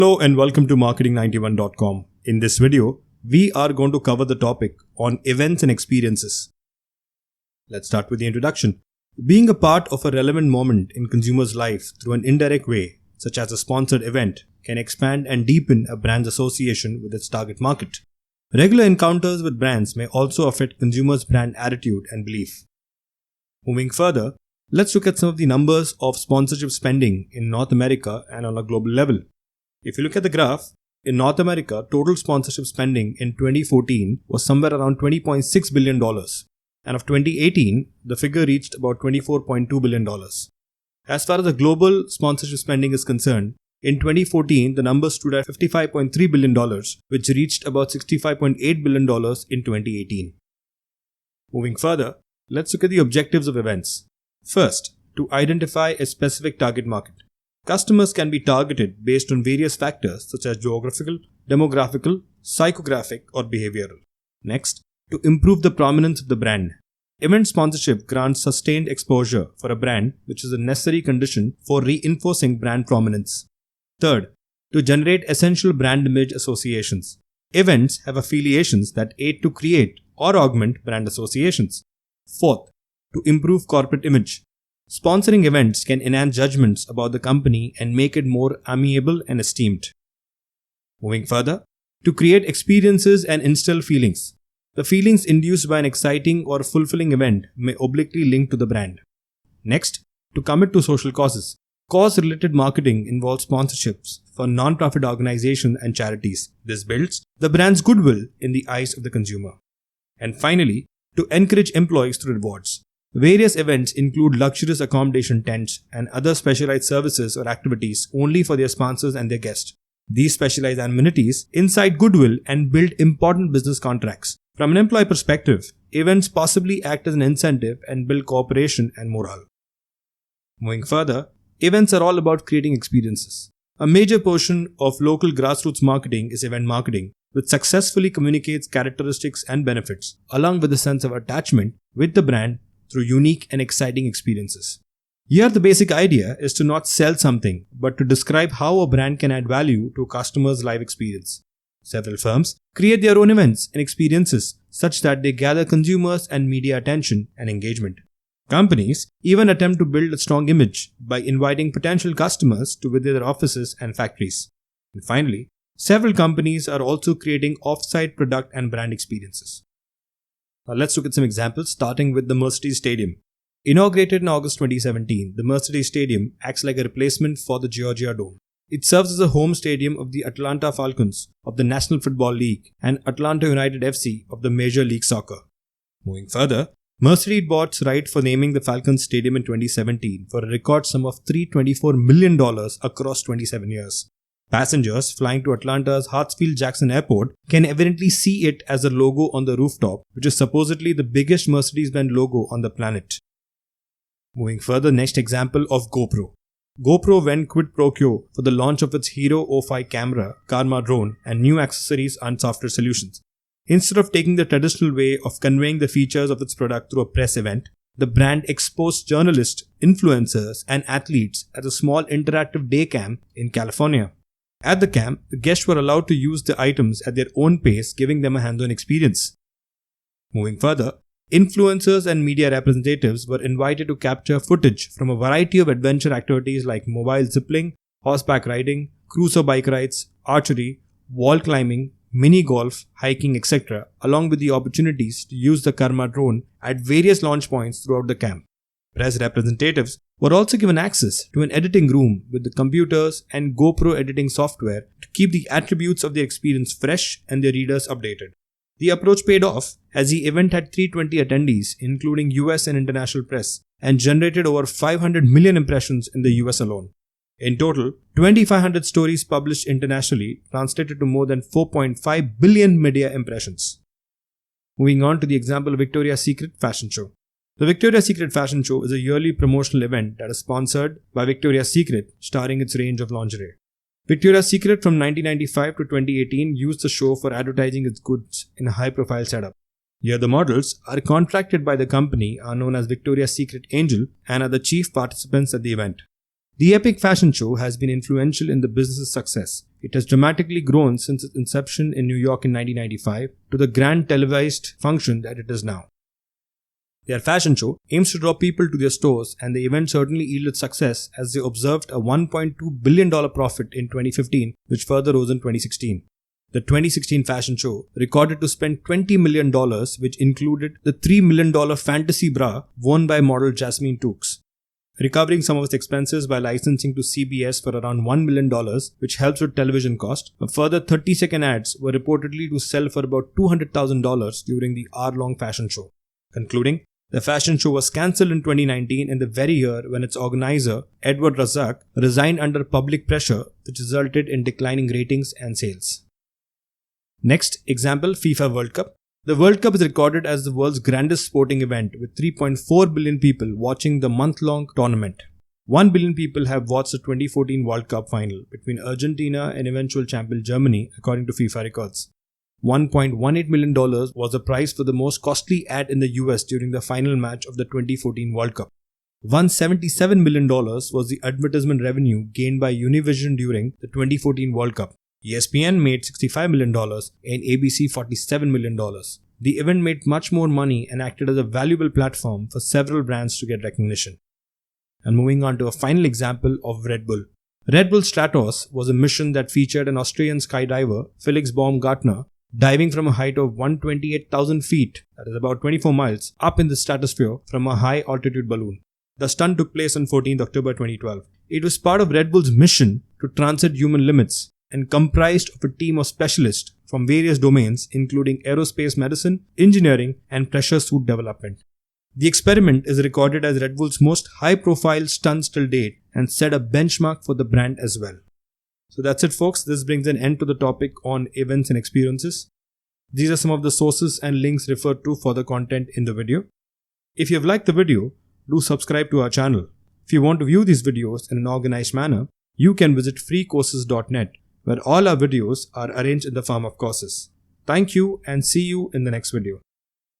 Hello and welcome to marketing91.com. In this video, we are going to cover the topic on events and experiences. Let's start with the introduction. Being a part of a relevant moment in consumers' life through an indirect way, such as a sponsored event, can expand and deepen a brand's association with its target market. Regular encounters with brands may also affect consumers' brand attitude and belief. Moving further, let's look at some of the numbers of sponsorship spending in North America and on a global level. If you look at the graph, in North America, total sponsorship spending in 2014 was somewhere around $20.6 billion. And of 2018, the figure reached about $24.2 billion. As far as the global sponsorship spending is concerned, in 2014, the number stood at $55.3 billion, which reached about $65.8 billion in 2018. Moving further, let's look at the objectives of events. First, to identify a specific target market. Customers can be targeted based on various factors such as geographical, demographical, psychographic, or behavioral. Next, to improve the prominence of the brand. Event sponsorship grants sustained exposure for a brand, which is a necessary condition for reinforcing brand prominence. Third, to generate essential brand image associations. Events have affiliations that aid to create or augment brand associations. Fourth, to improve corporate image. Sponsoring events can enhance judgments about the company and make it more amiable and esteemed. Moving further, to create experiences and instill feelings. The feelings induced by an exciting or fulfilling event may obliquely link to the brand. Next, to commit to social causes. Cause-related marketing involves sponsorships for non-profit organizations and charities. This builds the brand's goodwill in the eyes of the consumer. And finally, to encourage employees through rewards. Various events include luxurious accommodation tents and other specialized services or activities only for their sponsors and their guests. These specialized amenities incite goodwill and build important business contracts. From an employee perspective, events possibly act as an incentive and build cooperation and morale. Moving further, events are all about creating experiences. A major portion of local grassroots marketing is event marketing, which successfully communicates characteristics and benefits, along with a sense of attachment with the brand through unique and exciting experiences. Here, the basic idea is to not sell something, but to describe how a brand can add value to a customer's life experience. Several firms create their own events and experiences such that they gather consumers and media attention and engagement. Companies even attempt to build a strong image by inviting potential customers to visit their offices and factories. And finally, several companies are also creating off-site product and brand experiences. Now let's look at some examples, starting with the Mercedes Stadium. Inaugurated in August 2017, the Mercedes Stadium acts like a replacement for the Georgia Dome. It serves as a home stadium of the Atlanta Falcons of the National Football League and Atlanta United FC of the Major League Soccer. Moving further, Mercedes bought rights for naming the Falcons Stadium in 2017 for a record sum of $324 million across 27 years. Passengers flying to Atlanta's Hartsfield-Jackson Airport can evidently see it as a logo on the rooftop, which is supposedly the biggest Mercedes-Benz logo on the planet. Moving further, next example of GoPro. GoPro went quid pro quo for the launch of its Hero 05 camera, Karma drone, and new accessories and software solutions. Instead of taking the traditional way of conveying the features of its product through a press event, the brand exposed journalists, influencers, and athletes at a small interactive day camp in California. At the camp, the guests were allowed to use the items at their own pace, giving them a hands-on experience. Moving further, influencers and media representatives were invited to capture footage from a variety of adventure activities like mobile ziplining, horseback riding, cruiser bike rides, archery, wall climbing, mini golf, hiking, etc., along with the opportunities to use the Karma drone at various launch points throughout the camp. Press representatives were also given access to an editing room with the computers and GoPro editing software to keep the attributes of their experience fresh and their readers updated. The approach paid off as the event had 320 attendees, including US and international press, and generated over 500 million impressions in the US alone. In total, 2,500 stories published internationally translated to more than 4.5 billion media impressions. Moving on to the example of Victoria's Secret Fashion Show. The Victoria's Secret Fashion Show is a yearly promotional event that is sponsored by Victoria's Secret, starring its range of lingerie. Victoria's Secret from 1995 to 2018 used the show for advertising its goods in a high-profile setup. Here the models are contracted by the company, are known as Victoria's Secret Angel, and are the chief participants at the event. The Epic Fashion Show has been influential in the business's success. It has dramatically grown since its inception in New York in 1995 to the grand televised function that it is now. Their fashion show aims to draw people to their stores, and the event certainly yielded success as they observed a $1.2 billion profit in 2015, which further rose in 2016. The 2016 fashion show recorded to spend $20 million, which included the $3 million fantasy bra worn by model Jasmine Tookes. Recovering some of its expenses by licensing to CBS for around $1 million, which helps with television cost, a further 30-second ads were reportedly to sell for about $200,000 during the hour-long fashion show. Concluding, the fashion show was cancelled in 2019 in the very year when its organizer, Edward Razak, resigned under public pressure, which resulted in declining ratings and sales. Next example, FIFA World Cup. The World Cup is recorded as the world's grandest sporting event, with 3.4 billion people watching the month-long tournament. 1 billion people have watched the 2014 World Cup final between Argentina and eventual champion Germany, according to FIFA records. $1.18 million was the price for the most costly ad in the US during the final match of the 2014 World Cup. $177 million was the advertisement revenue gained by Univision during the 2014 World Cup. ESPN made $65 million and ABC $47 million. The event made much more money and acted as a valuable platform for several brands to get recognition. And moving on to a final example of Red Bull. Red Bull Stratos was a mission that featured an Australian skydiver, Felix Baumgartner, diving from a height of 128,000 feet, that is about 24 miles, up in the stratosphere from a high-altitude balloon. The stunt took place on 14 October 2012. It was part of Red Bull's mission to transcend human limits and comprised of a team of specialists from various domains including aerospace medicine, engineering, and pressure suit development. The experiment is recorded as Red Bull's most high-profile stunts till date and set a benchmark for the brand as well. So that's it, folks. This brings an end to the topic on events and experiences. These are some of the sources and links referred to for the content in the video. If you have liked the video, do subscribe to our channel. If you want to view these videos in an organized manner, you can visit freecourses.net, where all our videos are arranged in the form of courses. Thank you and see you in the next video.